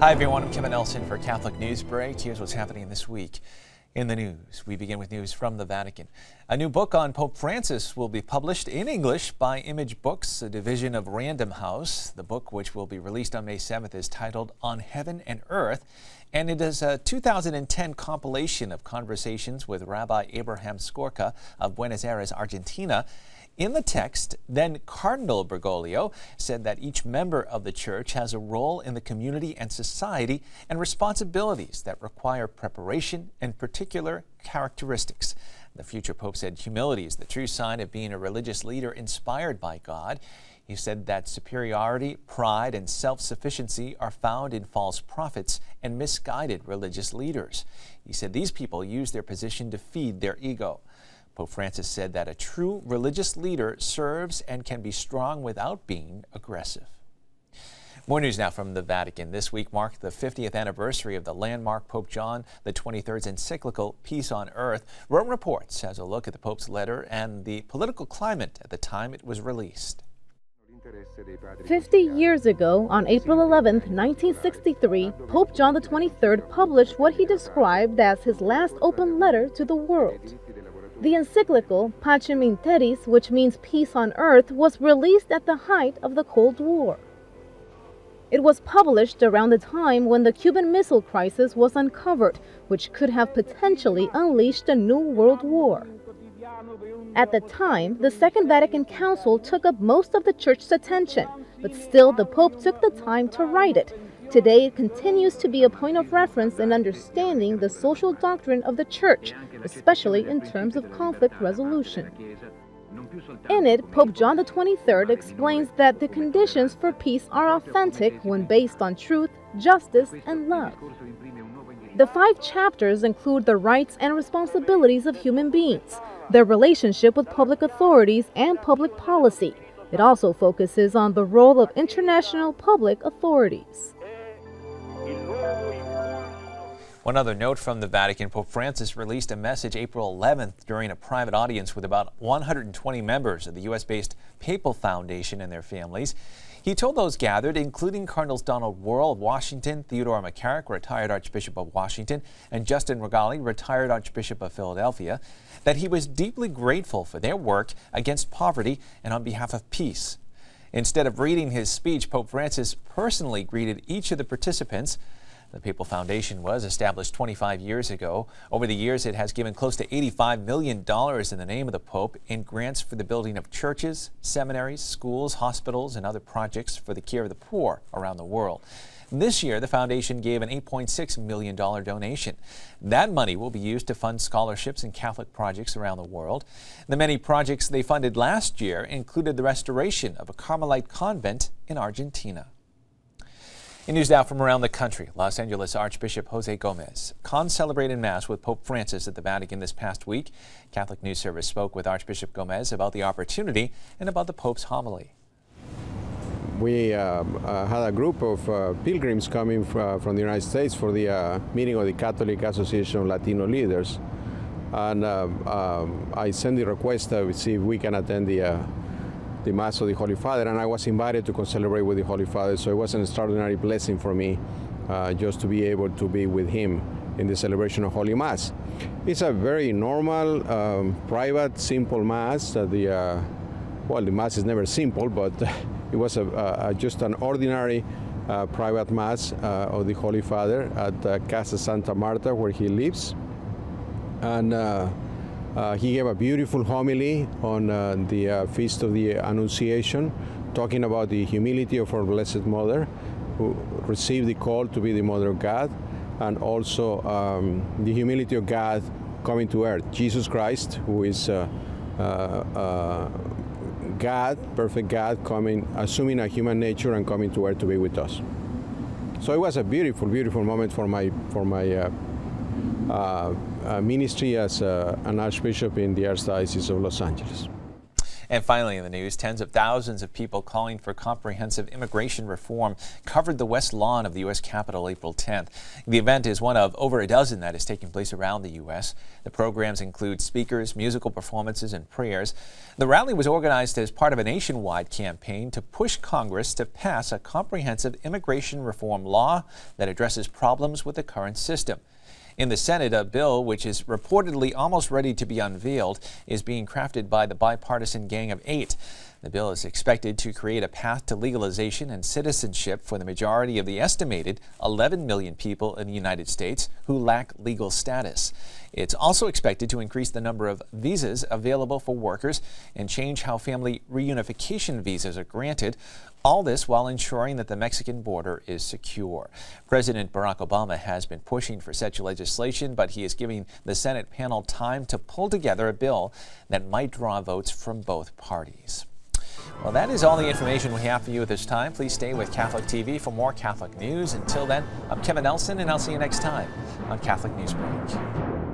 Hi everyone, I'm Kevin Nelson for Catholic Newsbreak. Here's what's happening this week in the news. We begin with news from the Vatican. A new book on Pope Francis will be published in English by Image Books, a division of Random House. The book, which will be released on May 7th, is titled On Heaven and Earth, and it is a 2010 compilation of conversations with Rabbi Abraham Skorka of Buenos Aires, Argentina. In the text, then Cardinal Bergoglio said that each member of the church has a role in the community and society and responsibilities that require preparation and particular characteristics. The future pope said humility is the true sign of being a religious leader inspired by God. He said that superiority, pride, and self-sufficiency are found in false prophets and misguided religious leaders. He said these people use their position to feed their ego. Pope Francis said that a true religious leader serves and can be strong without being aggressive. More news now from the Vatican. This week marked the 50th anniversary of the landmark Pope John XXIII's encyclical Peace on Earth. Rome Reports has a look at the Pope's letter and the political climate at the time it was released. 50 years ago, on April 11, 1963, Pope John XXIII published what he described as his last open letter to the world. The encyclical Pacem in Terris, which means peace on earth, was released at the height of the Cold War. It was published around the time when the Cuban Missile Crisis was uncovered, which could have potentially unleashed a new world war. At the time, the Second Vatican Council took up most of the Church's attention, but still the Pope took the time to write it. Today, it continues to be a point of reference in understanding the social doctrine of the Church, especially in terms of conflict resolution. In it, Pope John XXIII explains that the conditions for peace are authentic when based on truth, justice, and love. The 5 chapters include the rights and responsibilities of human beings, their relationship with public authorities, and public policy. It also focuses on the role of international public authorities. One other note from the Vatican, Pope Francis released a message April 11th during a private audience with about 120 members of the U.S.-based Papal Foundation and their families. He told those gathered, including Cardinals Donald Wuerl of Washington, Theodore McCarrick, retired Archbishop of Washington, and Justin Regali, retired Archbishop of Philadelphia, that he was deeply grateful for their work against poverty and on behalf of peace. Instead of reading his speech, Pope Francis personally greeted each of the participants. The Papal Foundation was established 25 years ago. Over the years, it has given close to $85 million in the name of the Pope in grants for the building of churches, seminaries, schools, hospitals, and other projects for the care of the poor around the world. This year, the foundation gave an $8.6 million donation. That money will be used to fund scholarships and Catholic projects around the world. The many projects they funded last year included the restoration of a Carmelite convent in Argentina. In news now from around the country, Los Angeles Archbishop Jose Gomez concelebrated Mass with Pope Francis at the Vatican this past week. Catholic News Service spoke with Archbishop Gomez about the opportunity and about the Pope's homily. We had a group of pilgrims coming from the United States for the meeting of the Catholic Association of Latino Leaders. And I sent the request to see if we can attend the Mass of the Holy Father, and I was invited to concelebrate with the Holy Father, so it was an extraordinary blessing for me just to be able to be with him in the celebration of Holy Mass. It's a very normal, private, simple Mass. The Mass is never simple, but it was just an ordinary private Mass of the Holy Father at Casa Santa Marta, where he lives. And he gave a beautiful homily on the Feast of the Annunciation, talking about the humility of our Blessed Mother, who received the call to be the Mother of God, and also the humility of God coming to earth. Jesus Christ, who is God, perfect God, assuming a human nature and coming to earth to be with us. So it was a beautiful, beautiful moment for my ministry as an Archbishop in the Archdiocese of Los Angeles. And finally in the news, tens of thousands of people calling for comprehensive immigration reform covered the west lawn of the U.S. Capitol April 10th. The event is one of over a dozen that is taking place around the U.S. The programs include speakers, musical performances, and prayers. The rally was organized as part of a nationwide campaign to push Congress to pass a comprehensive immigration reform law that addresses problems with the current system. In the Senate, a bill which is reportedly almost ready to be unveiled is being crafted by the bipartisan Gang of Eight. The bill is expected to create a path to legalization and citizenship for the majority of the estimated 11 million people in the United States who lack legal status. It's also expected to increase the number of visas available for workers and change how family reunification visas are granted. All this while ensuring that the Mexican border is secure. President Barack Obama has been pushing for such legislation, but he is giving the Senate panel time to pull together a bill that might draw votes from both parties. Well, that is all the information we have for you at this time. Please stay with Catholic TV for more Catholic news. Until then, I'm Kevin Nelson, and I'll see you next time on Catholic Newsbreak.